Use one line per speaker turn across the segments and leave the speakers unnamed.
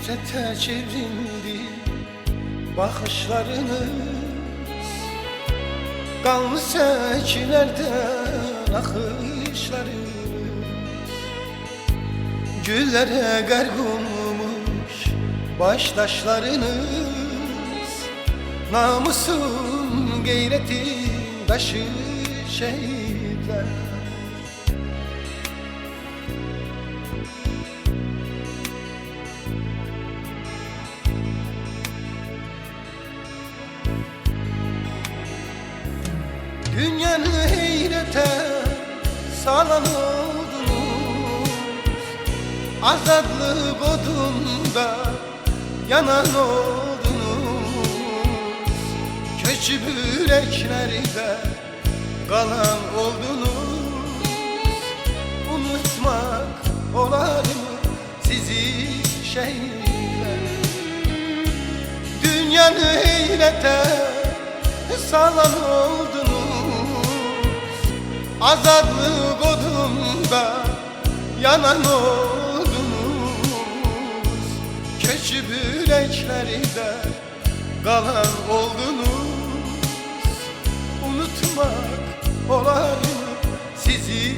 Nefrete çevrildi bakışlarınız, kanlı seçilerden akışlarınız. Güllere gark olmuş baştaşlarınız, namusun gayretin taşı şehitler. Dünyanı heyrete salan oldunuz, azadlık odunda yanan oldunuz. Köçüp yüreklerde kalan oldunuz. Unutmak olar mı sizi şehitler? Dünyanı heyrete salan oldunuz, azadlık odunda yanan oldunuz. Köçüp yüreklerde kalan oldunuz. Unutmak olar mı sizi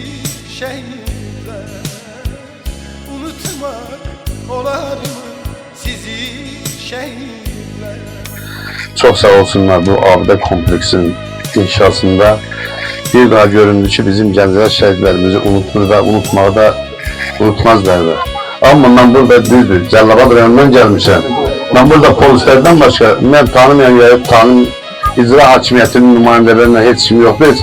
şehitler? Unutmak olar mı sizi şehitler?
Çok sağ olsunlar bu abide kompleksin inşasında. Bir daha göründü ki bizim Gəncələr şəhidlərimizi unutmur və unutmağı da unutmazlar da. Amma mən burada düzdür, Cəlilabad rayonundan gəlmişəm. Mən burada polislərdən başqa, mən tanımayan ya tanım icra hakimiyyətinin nümayəndələrinə heç kim yoxdur.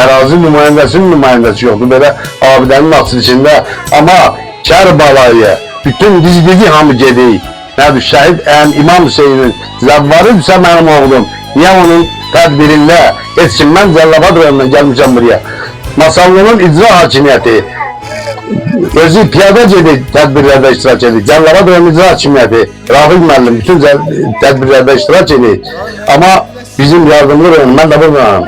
Ərazi nümayəndəsinin nümayəndəsi yoxdur belə abidənin açılışında. Amma Kərbalaya bütün dizligi hamı gedik. Nədir, şəhid İmam Hüseynin zəvvarıdırsa mənim oğlum, niyə onun tədbirində heç kim, mən Cəlilabad rayonundan gəlmişəm buraya. Masallının icra hakimiyyəti özü piyada gedir, tədbirlərdə iştirak edir. Cəlilabad rayonunun icra hakimiyyəti Rafiq müəllim bütün tədbirlərdə iştirak edir. Amma bizim yardımlı rayon, mən də buradayım.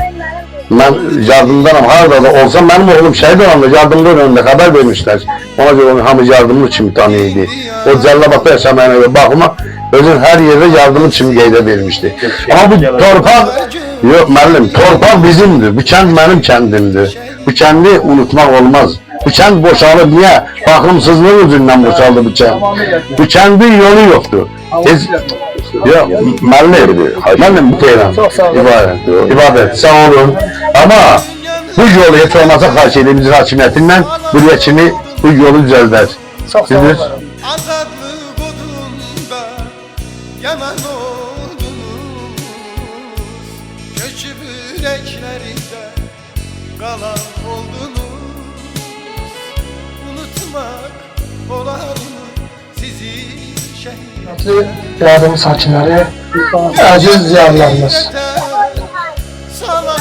Mən yardımdanam, harada da olsam mənim oğlum şəhid olanda yardımlı rayonunda xəbər vermişlər. Ona görə hamı yardımlı kimi tanıyırdı. O Cəlilabadda yaşamayana görə baxma, özün hər yerdə yardımlı kimi qeydə verilmişdi. Amma bu torpaq, yox müəllim, torpaq bizimdir, bu kənd mənim kəndimdir. Bu kəndi unutmaq olmaz. Bu kənd boşalır, niyə? Baxımsızlıq üzündən boşaldı bu kənd. Bu kəndin yolu yoxdur. Yox, müəllim bu deyirəm, ibadət, sağ olun. Amma bu yolu heç olmasa xahiş edeyim icra hakimiyyətindən buraya kimi bu yolu düzəldər. Sizdir?
Azadlık odunda yanan oldunuz. Köçüp yüreklerinde kalan oldunuz. Unutmak olar mı sizi şehit?
Yardım sakinleri, aziz ziyalılarımız.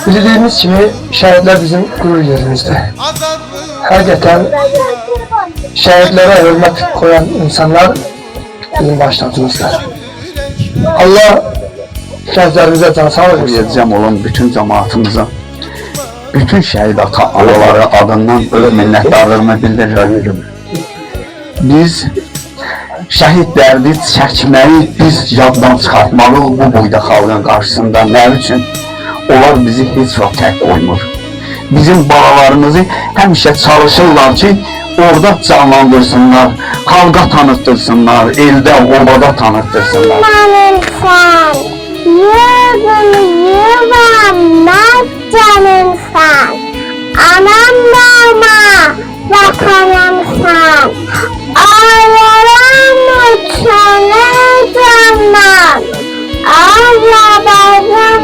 Bildiğimiz kimi şehitler bizim gurur yerimizdir. Hakikaten şehitlere hürmet koyan insanlar bizim başlatımızdır. Allah şehitlerimize can sağlık
Edeceğim olan bütün cemaatimize, bütün şehit anaları adından öz minnettarlığımı bildiririm. Biz şəhidləri çəkməyi, biz yaddan çıxartmalı bu boyda xalqın qarşısında. Nə üçün? Onlar bizi heç vaxt tək qoymur. Bizim balalarımızı həmişə çalışırlar ki, orada canlandırsınlar, xalqa tanıttırsınlar, eldə, obada tanıttırsınlar.
Amanın sen, yurdunu yuvamaz canın sen. Anam babama vatanım sen. Ağlarım uçanı candan. Azerbaycan,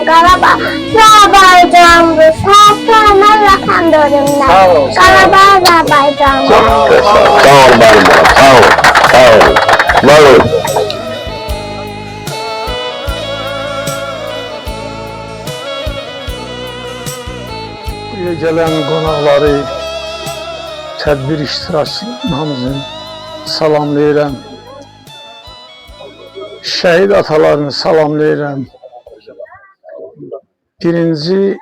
Qarabağ, Azerbaycan bu səhvləmə vətən dörümdən. Qarabağ, Azerbaycan.
Sağ ol, benim sağ ol, sağ ol. Var ol.
Buraya gelen qonaqları, tədbir iştirakçılarımızı salamlayıram. Şəhid atalarını salamlayıram. Birinci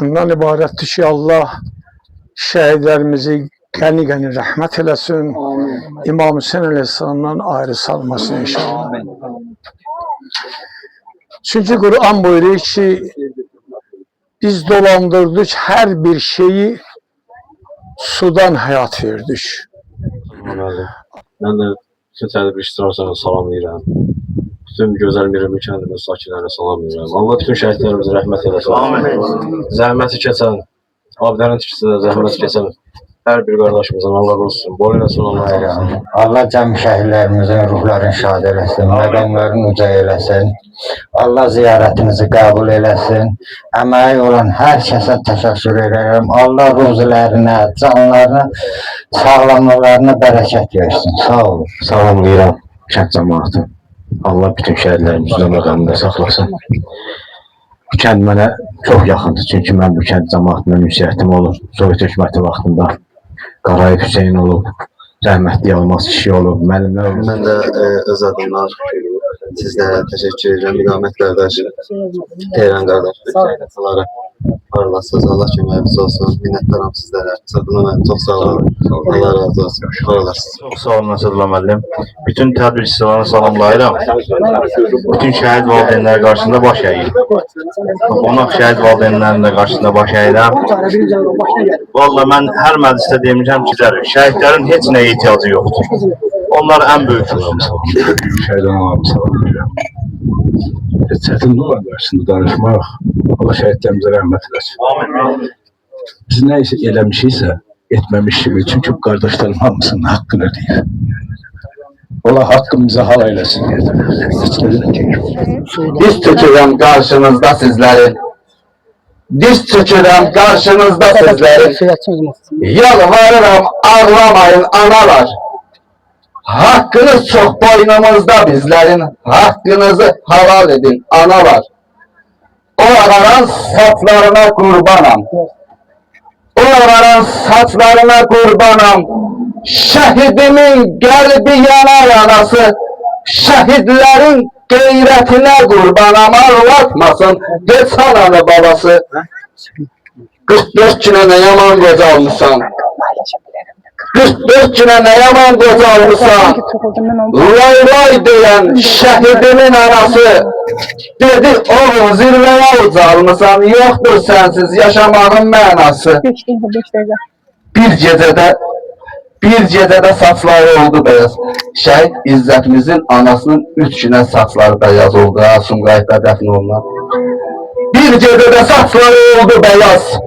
bundan ibarətdir ki, Allah şəhidlərimizi qəni rəhmət eləsin. İmam Hüseyin əleyhissalamdan ayrı salmasın inşallah. Çünkü Kur'an buyuruyor ki biz dolandırdık her bir şeyi sudan hayat verdik.
Ben de bütün tədbir iştirakçılarına salamlayıram. Bütün gözəl Mirəmi kəndinin sakinlərinə salamlayıram. Allah bütün şəhidlərimizə rəhmət eləsin. Zəhməti keçən, abidənin tikisində zəhməti keçən hər bir qardaşımızdan Allah razı olsun. Boyun eləsin, Allah razı olsun.
Allah cəm şəhidlərimizin ruhlarını şad eləsin, məqamlarını uca eləsin. Allah ziyarətinizi qəbul eləsin. Əməyi olan hər kəsə təşəkkür edirəm. Allah ruzilərinə, canlarına, sağlamlıqlarına bərəkət versin. Sağ olun.
Salamlayıram kənd cəmaatı. Allah bütün şəhidlərimizin məqamında saxlasın. Bu kənd mənə çox yaxındır. Çünki mən bu kənd cəmaatından ünsiyyətim olub. Sovet hökuməti vaxtında Qarayip Hüseyin olub. Rəhmətli Yalmaz kişi olub. Müəllimlər olub.
Mən də öz adımdan sizlərə təşəkkür edirəm. İqamət qardaş, Teyran qardaş, bütün parlasınız. Allah köməyiniz olsun. Minnətdaram sizlərə. Mən çox sağ olun. Allah razı olsun. Parlasınız.
Çox sağ olun Əsədullah müəllim. Bütün tədbir işçilərini salamlayıram. Bütün şəhid valideynləri qarşısında baş əyir. Qonaq şəhid valideynlərinin də qarşısında baş əyirəm. Vallahi mən hər məclisdə demişəm ki, şəhidlərin heç nəyə ehtiyacı yoxdur. Onlar ən böyük
Şəhid anamı salamlayıram. Çətin olan qarşısında danışmaq, Allah şəhidlərimizə rəhmət eləsin. Biz nə isə eləmişiksə, etməmişik. Çünki bu qardaşlarım hamısının haqqını deyir. Allah haqqımıza hal eləsin.
Diz çökürəm karşınızda sizleri. Diz çökürəm karşınızda sizleri. Yalvarırım ağlamayın analar. Hakkınız çok boynumuzda bizlerin. Hakkınızı halal edin analar. Oraların saçlarına kurbanam. Oraların saçlarına kurbanam. Şehidimin kalbi yana yanası. Şehitlerin gayretine kurbanam. Ağlatmasın geç ananı babası. 44 güne ne yaman kocalmışsan. 44 güne ne yaman kocalmışsan. Vay vay diyen şehidimin anası. Dedi oğlum zirveye ucalmışsan. Yoktur sensiz yaşamanın mənası. Bir gecede saçları oldu beyaz. Şehit İzzetimizin anasının 3 güne saçları beyaz oldu. Sumqayıtda dəfn olunan. Bir gecede saçları oldu beyaz.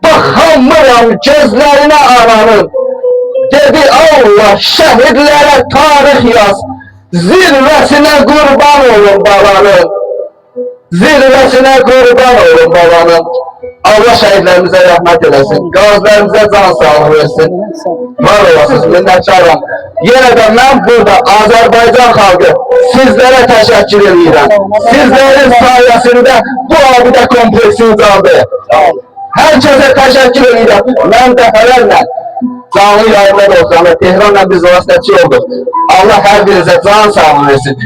Baxamıram gözlerine ananın. Dedi Allah şehidlere tarih yaz. Zirvesine kurban olun babanın. Zirvesine kurban olun babanın. Allah şehitlerimize rahmet eylesin. Gazilerimize can sağlığı versin. Var olasınız, minnettarım. Yine de ben burada Azerbaycan halkı sizlere teşekkür ediyorum. Sizlerin sayesinde bu abide kompleksiniz aldı. Herkese teşekkür ediyorum. Ben defalarla canlı yayınlar olsun. Tehran'la biz vasıtçı olduk. Allah her birinize can sağlığı versin.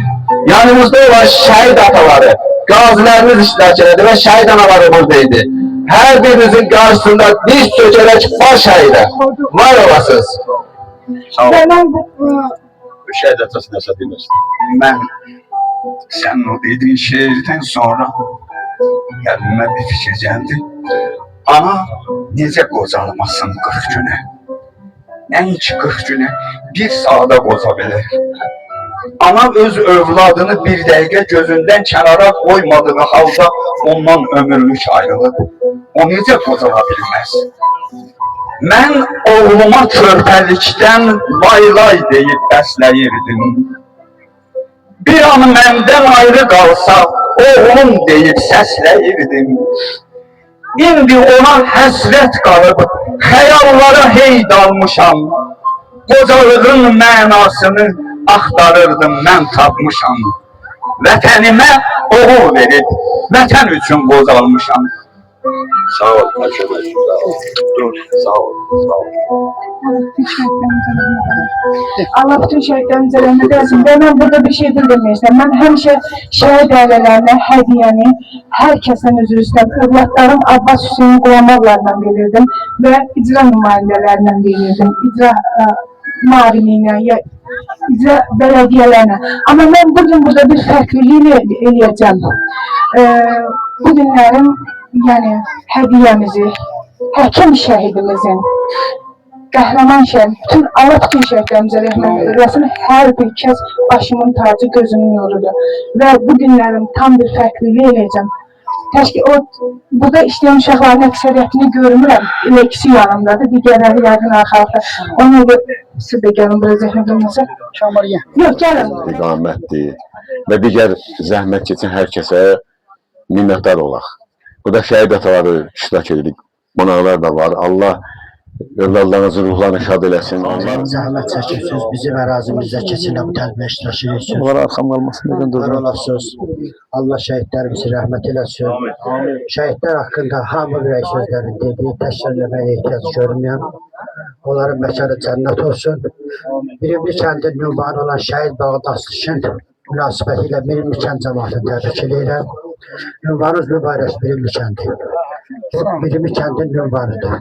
Yanımızda olan şehit ataları, gazilerimiz iştirak etti ve şehit anaları buradaydı. Her birinizin karşısında diz çökerek baş eğile. Var olasınız.
şəhid atasına satılır.
Mən sən o dediğin şeirdən sonra qəlbimə bir fikir gəldi. Ana necə qocalmasın 40 günə? Nəinki 40 günə, bir saata qoca bilir. Ana öz övladını bir dəqiqə gözündən kənara qoymadığı halda ondan ömürlük ayrılıb. O necə qocala bilməz? Mən oğluma körpəlikdən laylay deyib bəsləyirdim. Bir an məndən ayrı qalsa, oğlum deyib səsləyirdim. İndi ona həsrət qalıb, xəyallara hey dalmışam. Qocalığın mənasını axtarırdım, mən tapmışam. Vətənimə oğul verib, vətən üçün qocalmışam.
Sağ ol. Sağ ol. Dur. Sağ ol. Sağ ol.
Allah bütün şəhidlərimizə rəhmət eləsin. Və mən burada bir şey bildirmək istəyirəm. Mən həmişə şəhid ailələrinə hədiyyəni hər kəsdən üzr istəyirəm. Övladlarım Abbas Hüseyin Qulamovlarla verirdim və icra nümayəndələrindən verirdim. İcra mavini ilə, ya icra bələdiyyələrinə. Amma mən bugün burada bir fərqlilik eləyəcəm. Bu günlərim, yəni hədiyyəmizi, həkim şəhidimizin, qəhrəman şəhid, Allah bütün şəhidlərimizə rəhmət eləsin. Hər bir kəs başımın tacı, gözümün nurudur. Və bu günlərim tam bir fərqlilik eləyəcəm. Təşkil o, burada işləyən uşaqların əksəriyyətini görmürəm. Elə ikisi yanımdadır, digərləri yəqin arxalıqda. Ona görə siz də gəlin buraya zəhmət olmasa. Yox, gəlin.
İqamətdir. Və digər zəhmət keçən hər kəsə minnətdar olaq. Burada şəhid ataları iştirak edirik. Qonaqlar da var. Allah övladlarınızın ruhlarını şad eləsin.
Zəhmət çəkirsiniz, bizim ərazimizdə keçinə bu tədbir iştirak edirsiniz.
Onlara arxam qalmasın dedim
Var
durun.
olasınız. Allah şəhidlərimizi rəhmət eləsin. Şəhidlər haqqında hamı ürək sözlərini dediyi, təşkirləməyə ehtiyac görməyəm. Onların məkanı cənnət olsun. Birimli kəndin ünvanı olan şəhid Bağdaslışın münasibəti ilə Birimli kənd cəmaatını təbrik edirəm. Ünvanınız mübarək Birimli kəndi. Birimli kəndin ünvanıdır.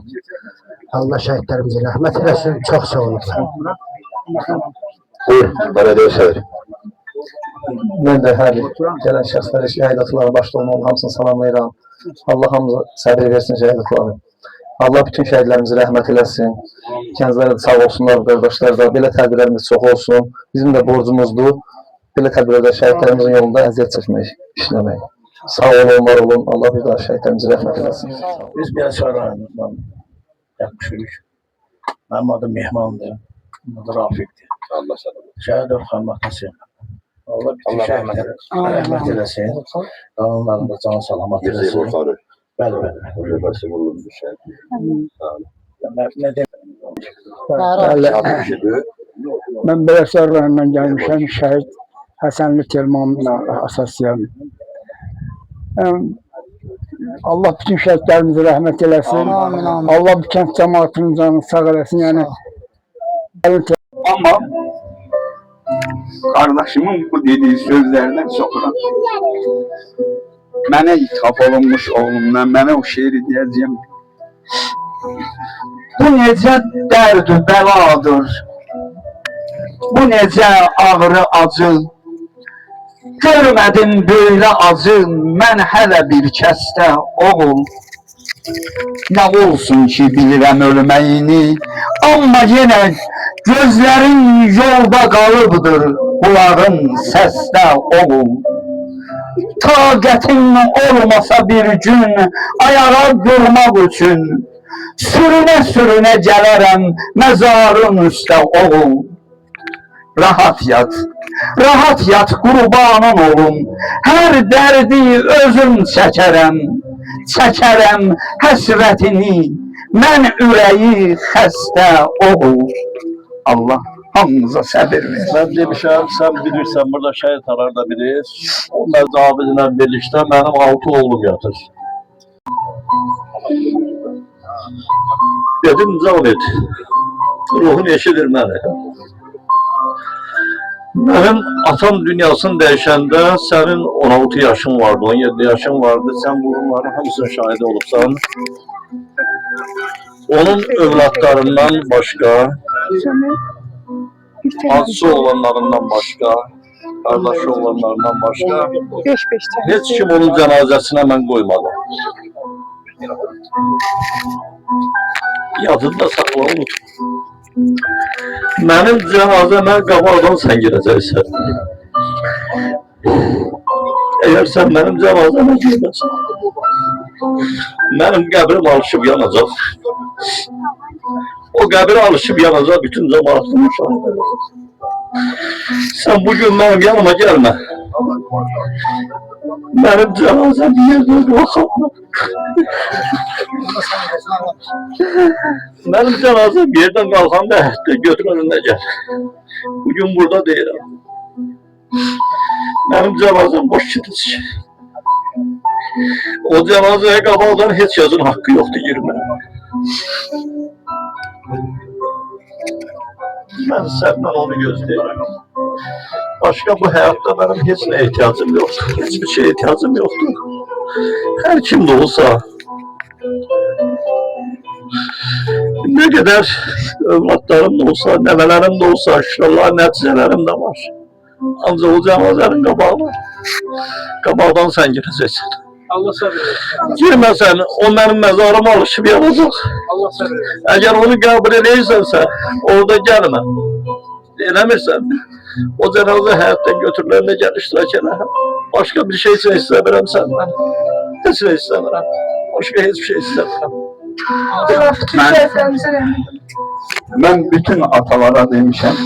Allah şəhidlərimizi rəhmət eləsin. Çox sağ olun.
Buyur, belediye şehir.
Mən də hər gələn şəxsləri, şəhid ataları başda olmalı, hamısını salamlayıram. Allah hamıza səbir versin şəhid ataları. Allah bütün şəhidlərimizi rəhmət eləsin. Kəndlərə sağ olsunlar, qardaşlar da. Belə tədbirlərimiz çox olsun. Bizim də borcumuzdur. Belə tədbirlərdə şəhidlərimizin yolunda əziyyət çəkmək, işləmək. Sağ olun, var olun. Allah bir daha şəhidlərimizi rəhmət eləsin.
Biz biraz rayonumuzdan yaklaşıyoruz. Benim adım Mehman'dır. Adı Rafik'tir.
Allah sana.
Şəhid Orxan Matasıyam. Allah bütün şəhidlərə rəhmət eləsin. Qanunlarında can salamat eləsin. Bəli, nə demək?
Mən Bəyəsər rayonundan gəlmişəm, şəhid Həsənli Telmanla əsasıyam. Allah bütün şəhidlərimizi rəhmət eləsin. Allah bu kənd cəmaatının canını sağ eləsin. Yəni
Ama kardeşimin bu dediği sözlerden sonra mənə ithaf olunmuş oğlumdan mənə o şiiri diyeceğim. Bu necə dərd-ü bəladır, bu necə ağrı acı, görmədim böyle acı, mən hələ bir kəsdə oğul. Nə olsun ki bilirəm ölməyini, amma yenə gözlərin yolda qalıbdır, qulağın səsdə oğul. Taqətin olmasa bir gün ayağa durmaq üçün, sürünə-sürünə gələrəm məzarın üstə oğul. Rahat yat qurbanın olum, hər dərdi özüm çəkərəm, həsrətini, mən ürəyi xəstə oğul. Allah hamımıza səbir ver.
Ben demişəm, sen bilirsən, burada şəhid ataları da bilir. Onlar zabitlə birlikdə mənim 6 oğlum yatır. Dedim, Zabit, ruhun eşidir məni. Mənim atam dünyasını dəyişəndə sənin 16 yaşın vardı, 17 yaşın vardı. Sən bunların hamısının şahidi olubsan. Onun övladlarından başqa, acısı olanlarından başqa, qardaşı olanlarından başqa, heç kim onun cənazəsinə mən qoymadım. Yadında saxla unut. Mənim cənazəmə qabaqdan sən girəcəksən. Əgər sən mənim cənazəmə girməsən, mənim qəbrim alışıb yanacaq. O qəbir alışıb yanacaq, bütün cəmaatını şahid edəcək. Sən bugün mənim yanıma gəlmə. Mənim cənazəm yerdə qalxanlar. Mənim cənazəm yerdən qalxanda hətta götür önündə gəl. Bugün burada deyirəm. Mənim cənazəm boş gedəcək. O cənazəyə qabaqdan heç yazın haqqı yoxdur girməyə. Mən səndən onu gözləyirəm. Başqa bu həyatda mənim heç nə ehtiyacım yoxdur. Heç bir şey ehtiyacım yoxdur. Hər kim də olsa, nə qədər övladlarım da olsa, nəvələrim də olsa, inşallah nəticələrim də var. Ancaq o cənazənin qabaqdan sən girəcəksən.
Allah sabır versin.
Girməsən, o mənim məzarıma alışıb yanacaq.
Allah sabır versin.
Əgər onu qəbul eləyirsənsə, orada gəlmə. Eləmirsən, o cənazə həyatdan götürülənə gəl iştirak elə. Başqa bir şey istəmirəm səndən. Heç nə istəmirəm. Başqa heç bir şey istəmirəm.
Allah bütün şəhidlərimizə rəhmət eləsin.
Mən bütün atalara demişəm.